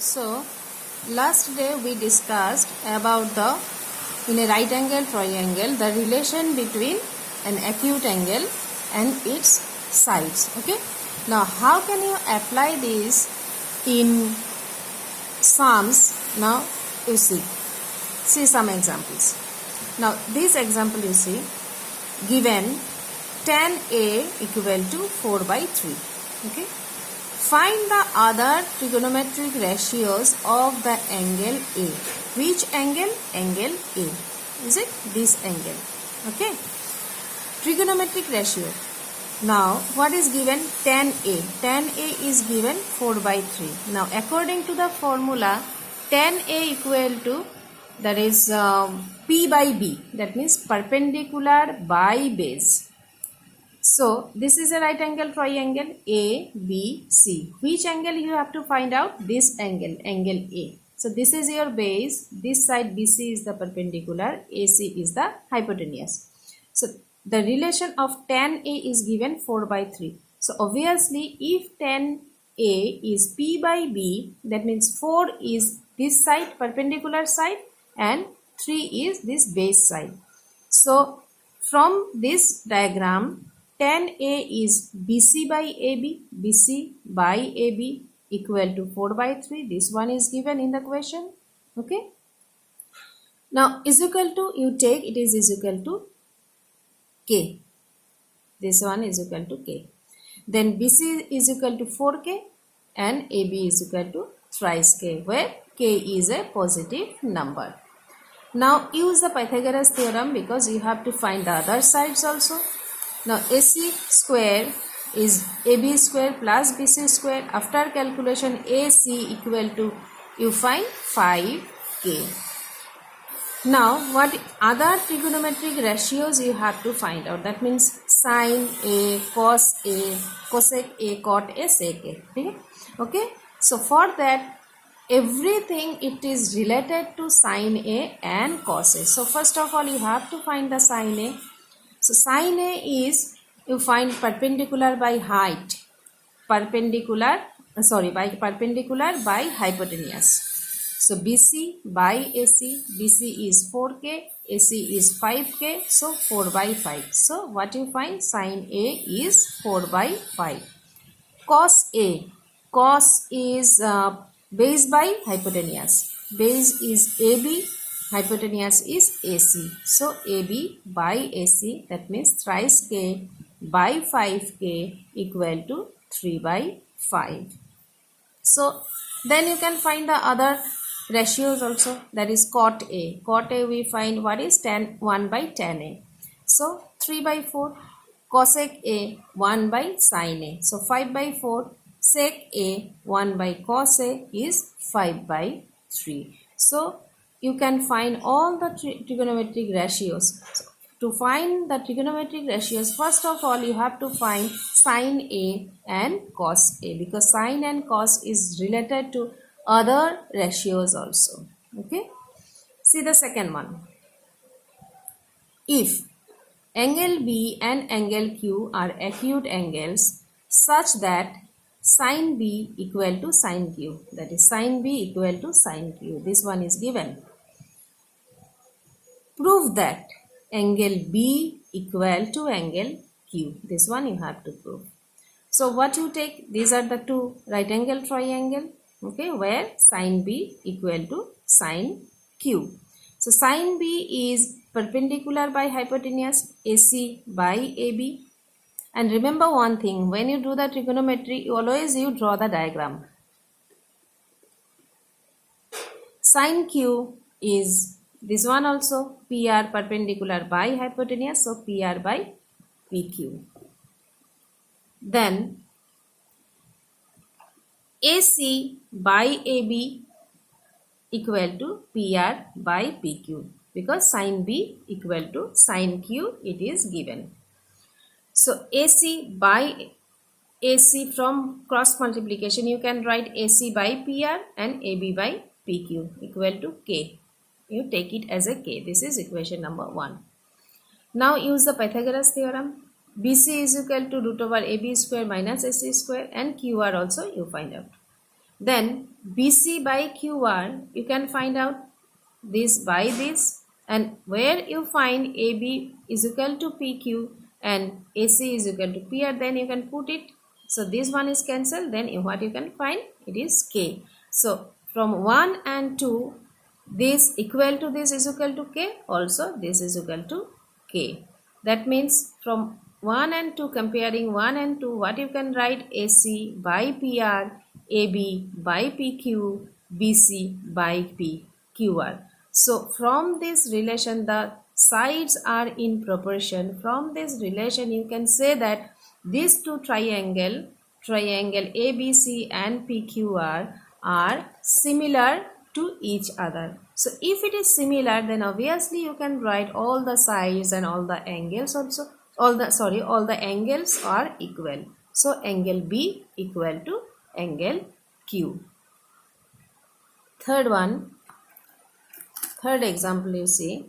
So, last day we discussed about in a right angle triangle, the relation between an acute angle and its sides. Okay. Now, how can you apply this in sums? Now, you see some examples. Now, this example you see, given tan A equal to 4 by 3. Okay. Find the other trigonometric ratios of the angle A. Which angle? Angle A. Is it this angle? Okay. Trigonometric ratio. Now, what is given? Tan A. Tan A is given 4 by 3. Now, according to the formula, tan A equal to, that is P by B. That means perpendicular by base. So, this is a right angle triangle A, B, C. Which angle you have to find out? This angle, angle A. So, this is your base. This side BC is the perpendicular, AC is the hypotenuse. So, the relation of tan A is given 4 by 3. So, obviously, if tan A is P by B, that means 4 is this side, perpendicular side, and 3 is this base side. So, from this diagram, tan A is BC by AB, BC by AB equal to 4 by 3. This one is given in the question. Okay. Now, is equal to, you take, it is equal to K. This one is equal to K. Then BC is equal to 4K and AB is equal to thrice K, where K is a positive number. Now, use the Pythagoras theorem because you have to find the other sides also. Now, AC square is AB square plus BC square. After calculation, AC equal to, you find 5K. Now, what other trigonometric ratios you have to find out? That means sin A, cos A, cosec A, cot A, sec A. Okay. So, for that, everything it is related to sin A and cos A. So, first of all, you have to find the sin A. So, sin A is, you find perpendicular by height, perpendicular by hypotenuse. So, BC by AC, BC is 4K, AC is 5K, so 4 by 5. So, what you find? Sin A is 4 by 5. Cos A, cos is base by hypotenuse, base is AB, hypotenuse is AC. So, AB by AC, that means thrice K by 5K equal to 3 by 5. So, then you can find the other ratios also, that is cot A. Cot A we find what is tan 1 by tan A. So, 3 by 4. Cosec A 1 by sin A. So, 5 by 4. Sec A 1 by cos A is 5 by 3. So, you can find all the trigonometric ratios. So, to find the trigonometric ratios, first of all, you have to find sin A and cos A, because sin and cos is related to other ratios also. Okay. See the second one. If angle B and angle Q are acute angles such that sin B equal to sin Q, that is sin B equal to sin Q. This one is given. Prove that angle B equal to angle Q. This one you have to prove. So, what you take? These are the two right angle triangle. Okay, where sin B equal to sin Q. So, sin B is perpendicular by hypotenuse, AC by AB. And remember one thing, when you do the trigonometry, you draw the diagram. Sin Q is this one also, PR perpendicular by hypotenuse, so PR by PQ. Then AC by AB equal to PR by PQ, because sin B equal to sin Q it is given. So, AC by AC, from cross multiplication you can write AC by PR and AB by PQ equal to K. You take it as a K. This is equation number 1. Now, use the Pythagoras theorem. BC is equal to root over AB square minus AC square, and QR also you find out. Then BC by QR, you can find out this by this, and where you find AB is equal to PQ and AC is equal to PR, then you can put it. So this one is cancelled, then what you can find, it is K. So from 1 and 2, this equal to this is equal to K, also this is equal to K. That means from 1 and 2, comparing 1 and 2, what you can write, AC by PR, AB by PQ, BC by PQR. So from this relation, the sides are in proportion. From this relation, you can say that these two triangle ABC and PQR are similar to each other. So if it is similar, then obviously you can write all the sides and all the angles also. All the angles are equal. So angle B equal to angle Q. Third example, you see,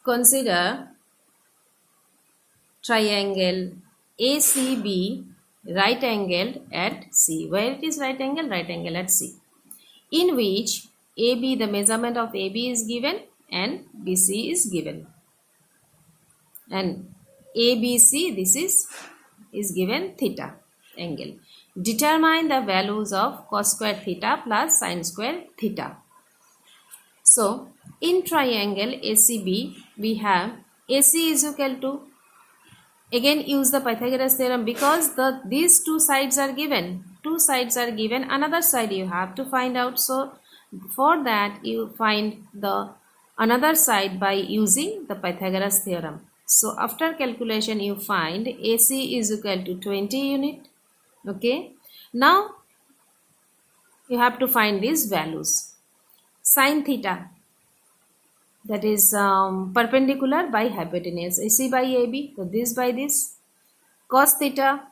consider triangle ACB right angled at C. Where it is right angle? Right angle at C. In which AB, the measurement of AB is given and BC is given. And ABC, this is given theta angle. Determine the values of cos square theta plus sin square theta. So in triangle ACB, we have AC is equal to, again use the Pythagoras theorem, because these two sides are given. Two sides are given, another side you have to find out. So for that you find the another side by using the Pythagoras theorem. So after calculation you find AC is equal to 20 unit. Okay. Now you have to find these values. Sin theta, that is perpendicular by hypotenuse, AC by AB, so this by this. Cos theta,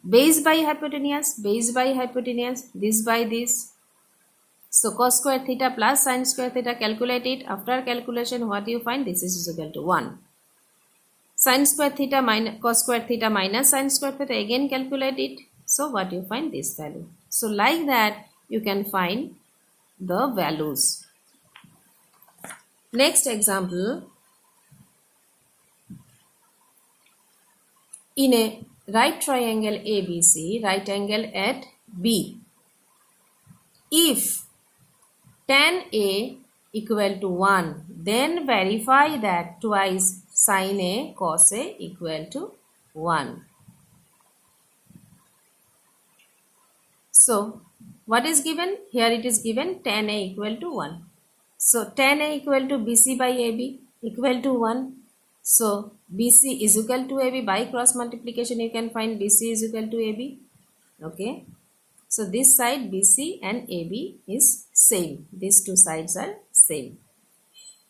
base by hypotenuse, this by this. So cos square theta plus sin square theta, calculate it. After calculation, what you find, this is equal to 1. Sin square theta minus cos square theta minus sin square theta, again calculate it. So what you find, this value. So like that you can find the values. Next example, in a right triangle ABC, right angle at B, if tan A equal to 1, then verify that twice sin A cos A equal to 1. So what is given? Here it is given tan A equal to 1. So tan A equal to BC by AB equal to 1. So BC is equal to AB. By cross multiplication you can find BC is equal to AB. Okay. So this side BC and AB is same. These two sides are same.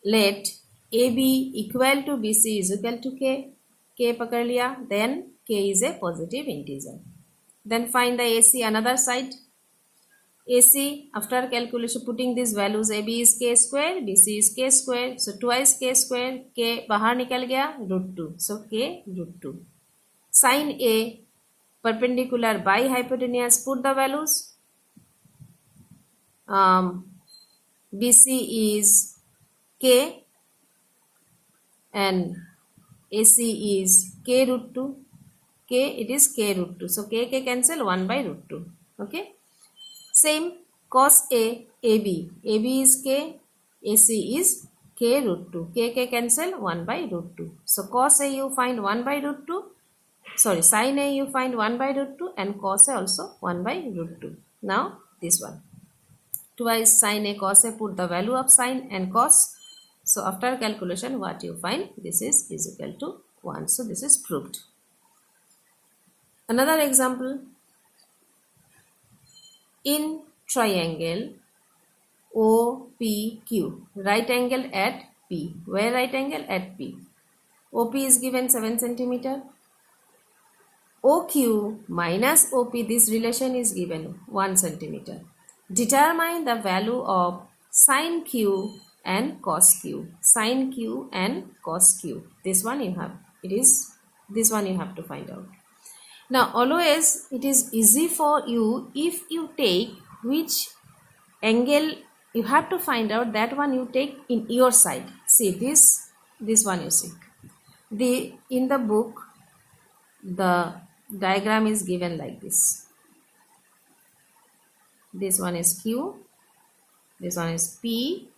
Let AB equal to BC is equal to K. K pakad liya. Then K is a positive integer. Then find the AC, another side. AC, after calculation, putting these values, AB is K square, BC is K square. So twice K square, K bahar nikal gaya, √2. So K √2. Sin A, perpendicular by hypotenuse, put the values. BC is K and AC is K √2. K, it is K √2. So K cancel, 1 by √2. Okay. Same cos A, AB. AB is K, AC is K √2. K cancel, 1 by √2. So cos A you find 1 by √2. Sorry, sin A you find 1 by √2 and cos A also 1 by √2. Now this one. Twice sin A cos A, put the value of sin and cos. So after calculation what you find, this is equal to 1. So this is proved. Another example, in triangle OPQ, right angle at P. Where right angle? At P. OP is given 7 cm. OQ minus OP, this relation is given 1 cm. Determine the value of sin Q and cos Q. Sin Q and cos Q. This one you have. This one you have to find out. Now always it is easy for you if you take which angle you have to find out, that one you take in your side. See this one, you see in the book the diagram is given like this. This one is Q, this one is P,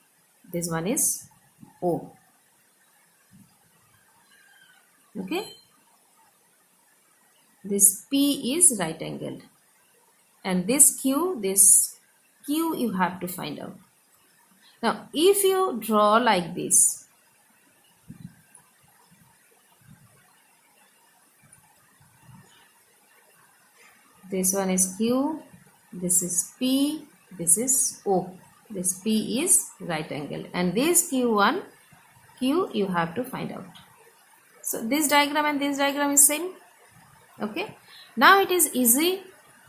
this one is O. Okay, this P is right angled, and this Q you have to find out. Now if you draw like this, this one is Q, this is P, this is O. This P is right angle, and this Q1 Q you have to find out. So this diagram and this diagram is same. Okay, now it is easy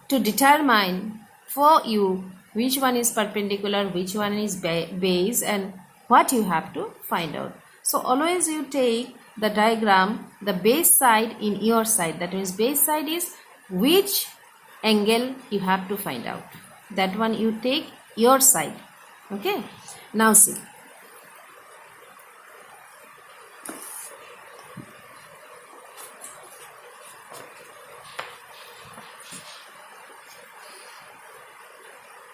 to determine for you which one is perpendicular, which one is base, and what you have to find out. So always you take the diagram, the base side in your side. That means base side is which angle you have to find out. That one you take your side. Okay, now see.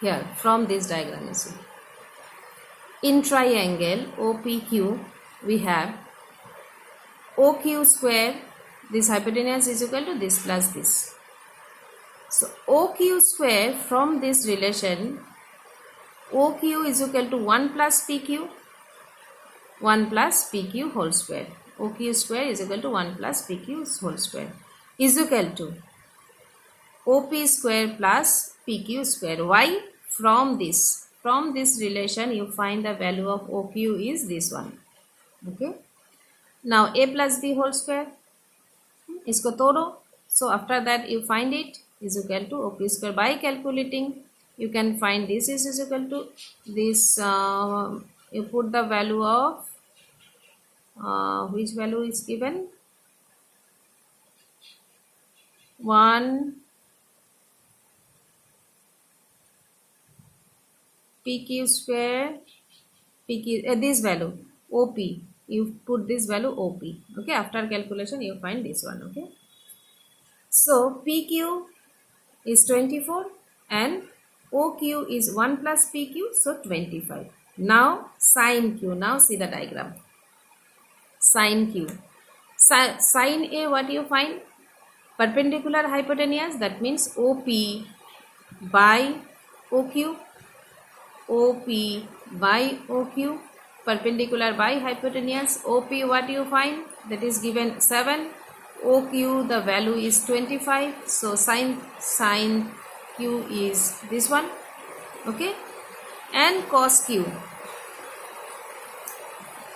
Here from this diagram you see, in triangle OPQ we have OQ square, this hypotenuse is equal to this plus this. So OQ square, from this relation OQ is equal to 1 plus PQ, 1 plus PQ whole square. OQ square is equal to 1 plus PQ whole square is equal to OP square plus PQ square. Why? From this relation you find the value of OQ is this one. Okay, now A plus B whole square, isko todo. So after that you find it is equal to OP square. By calculating you can find this is equal to this, you put the value of which value is given, 1 PQ square, PQ, this value OP, you put this value OP. Okay, after calculation you find this one. Okay, so PQ is 24 and OQ is 1 plus PQ, so 25. Now sin Q, now see the diagram. Sin Q, sin A, what you find? Perpendicular hypotenuse, that means OP by OQ, OP by OQ, perpendicular by hypotenuse. OP what you find? That is given 7. OQ the value is 25. So sin Q is this one. Okay, and cos Q.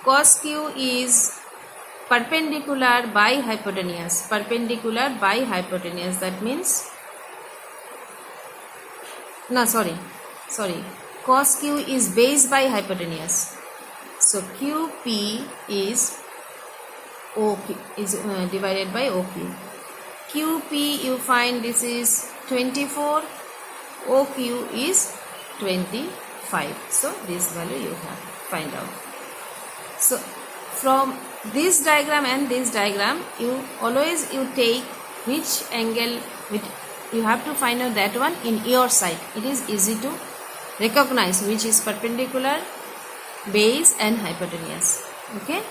Cos Q is perpendicular by hypotenuse. Perpendicular by hypotenuse. That means cos Q is base by hypotenuse. So QP is OQ is divided by OQ. QP you find this is 24. OQ is 25. So this value you have to find out. So from this diagram and this diagram, you always take which angle, you have to find out that one in your side. It is easy to recognize which is perpendicular, base and hypotenuse. Okay.